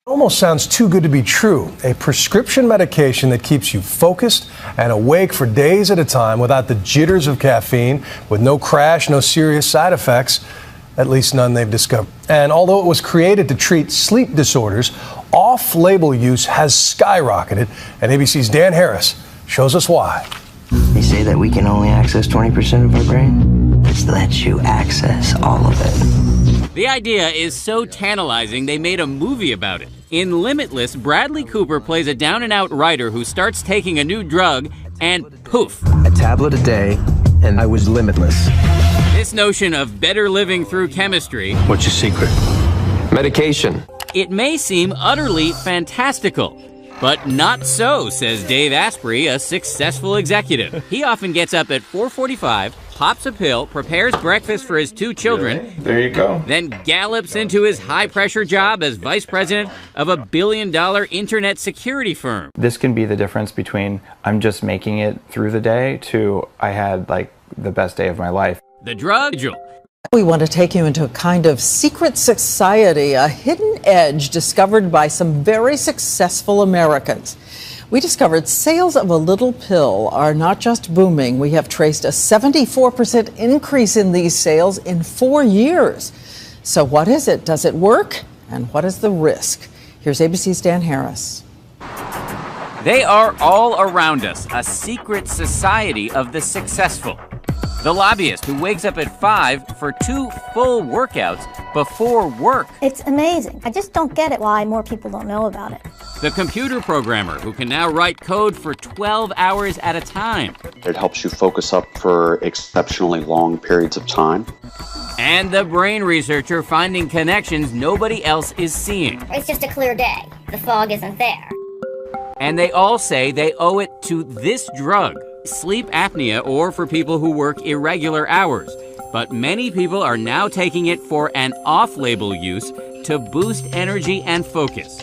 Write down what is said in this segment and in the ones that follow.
Almost sounds too good to be true. A prescription medication that keeps you focused and awake for days at a time without the jitters of caffeine, with no crash, no serious side effects, at least none they've discovered. And although it was created to treat sleep disorders, off-label use has skyrocketed, and ABC's Dan Harris shows us why. They say that we can only access 20% of our brain. This lets you access all of it. The idea is so tantalizing they made a movie about it. In Limitless, Bradley Cooper plays a down-and-out writer who starts taking a new drug, and poof. A tablet a day, and I was limitless. This notion of better living through chemistry. What's your secret? Medication. It may seem utterly fantastical, but not so, says Dave Asprey, a successful executive. He often gets up at 4:45, pops a pill, prepares breakfast for his 2 children. Really? There you go. Then gallops into his high-pressure job as vice president of a billion-dollar internet security firm. This can be the difference between I'm just making it through the day to I had like the best day of my life. The drug. We want to take you into a kind of secret society, a hidden edge discovered by some very successful Americans. We discovered sales of a little pill are not just booming. We have traced a 74% increase in these sales in 4 years. So what is it? Does it work? And what is the risk? Here's ABC's Dan Harris. They are all around us, a secret society of the successful. The lobbyist who wakes up at 5 for 2 full workouts before work. It's amazing. I just don't get it why more people don't know about it. The computer programmer who can now write code for 12 hours at a time. It helps you focus up for exceptionally long periods of time. And the brain researcher finding connections nobody else is seeing. It's just a clear day. The fog isn't there. And they all say they owe it to this drug. Sleep apnea, or for people who work irregular hours. But many people are now taking it for an off-label use to boost energy and focus.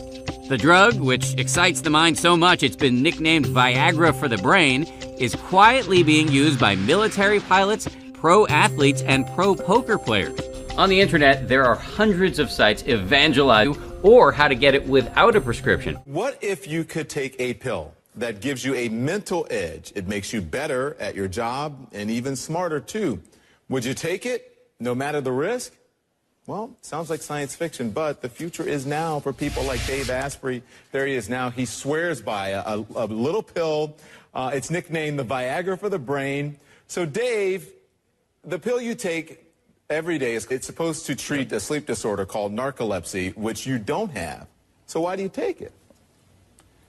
The drug, which excites the mind so much it's been nicknamed Viagra for the brain, is quietly being used by military pilots, pro athletes, and pro poker players. On the internet, there are hundreds of sites evangelizing or how to get it without a prescription. What if you could take a pill that gives you a mental edge? It makes you better at your job and even smarter too. Would you take it no matter the risk? Well, sounds like science fiction, but the future is now for people like Dave Asprey. There he is now. He swears by a little pill. It's nicknamed the Viagra for the brain. So Dave, the pill you take every day, it's supposed to treat a sleep disorder called narcolepsy, which you don't have. So why do you take it?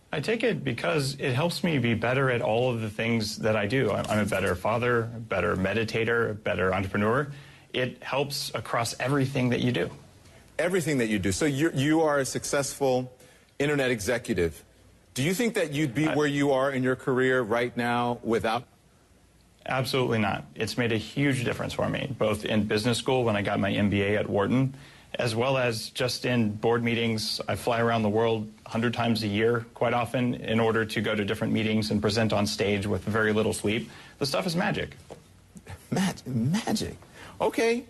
I take it because it helps me be better at all of the things that I do. I'm a better father, a better meditator, a better entrepreneur. It helps across everything that you do. Everything that you do. So you are a successful internet executive. Do you think that you'd be where you are in your career right now without? Absolutely not. It's made a huge difference for me, both in business school when I got my MBA at Wharton, as well as just in board meetings. I fly around the world 100 times a year, quite often, in order to go to different meetings and present on stage with very little sleep. The stuff is magic. Magic. Okay.